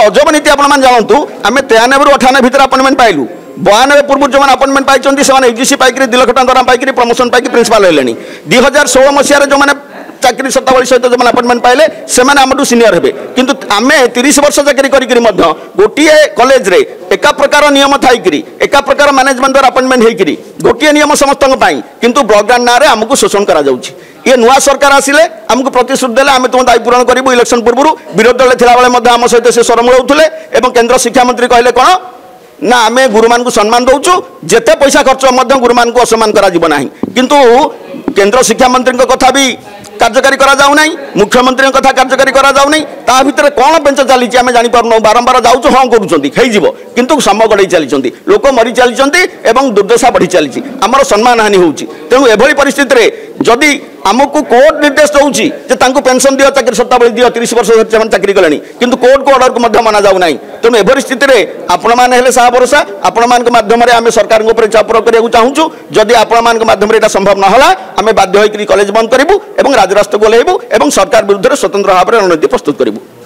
अजब नीति आपन जानतु आम 93 रु 98 भितर अपॉइंटमेंट पाइलु 92 पूर्व जो अपॉइंटमेंट पाई से यूजीसी पाई 2 लाख टका पाई प्रमोशन पाई प्रिंसिपाल हेले 2016 मसीह जो चाकरी शर्तावली सहित जो अपॉइंटमेंट पाइले से आम सीनियर हे किंतु आम 30 वर्ष चाकरी करी गोटे कॉलेज रे एका प्रकार नियम थी एका प्रकार मैनेजमेंट द्वारा अपॉइंटमेंट होकर गोटे नियम समस्त किंतु ब्लॉक ग्रांट ना आमको शोषण करा जाउछि। ये नुआ सरकार आसिले आमको प्रतिश्रुति देले आम तुम दायी पूरण करूँ इलेक्शन पूर्व विरोधी दल थिला बेले आम सहित से स्वर मिलाउथुले एवं केंद्र शिक्षा मंत्री कहले कौन ना आम गुरु मान को सम्मान दौचु जेते पैसा खर्च गुरु मान को असम्मान करा जीव नाही किंतु केंद्र शिक्षा मंत्री कथा भी कार्यकारी करा जाउ नाही मुख्यमंत्री कथा कार्यकारी करा जाउ नाही ता भितर कौन बेंच चली आम जानी पारनु बारंबार जाउछु हाँ करूछंती खई जीवो किंतु समय गड़ई चली लोक मरी चली एवं दुर्दशा बढ़ी चली आमर सम्मान हानि होउची तेणु एभली परिस्थिति रे जदि आमको कोर्ट निर्देश दौची पेंशन दियो चाकरी शर्तावली दियो 30 वर्ष चाकरी कले किंतु कोर्ट को ऑर्डर को माना जाउ नाही तेणु एभली स्थिति रे आपण मान हेले साहा भरोसा आपण मान माध्यम रे आमे सरकार को चाप करिया चाहूँ जदि आपण मान माध्यम रे संभव न होला आमे बाध्य होइकरी कॉलेज बंद करिवु एवं राजरास्ता को लेबु एवं सरकार विरुद्ध स्वतंत्र भाव रणनीति प्रस्तुत करिवु।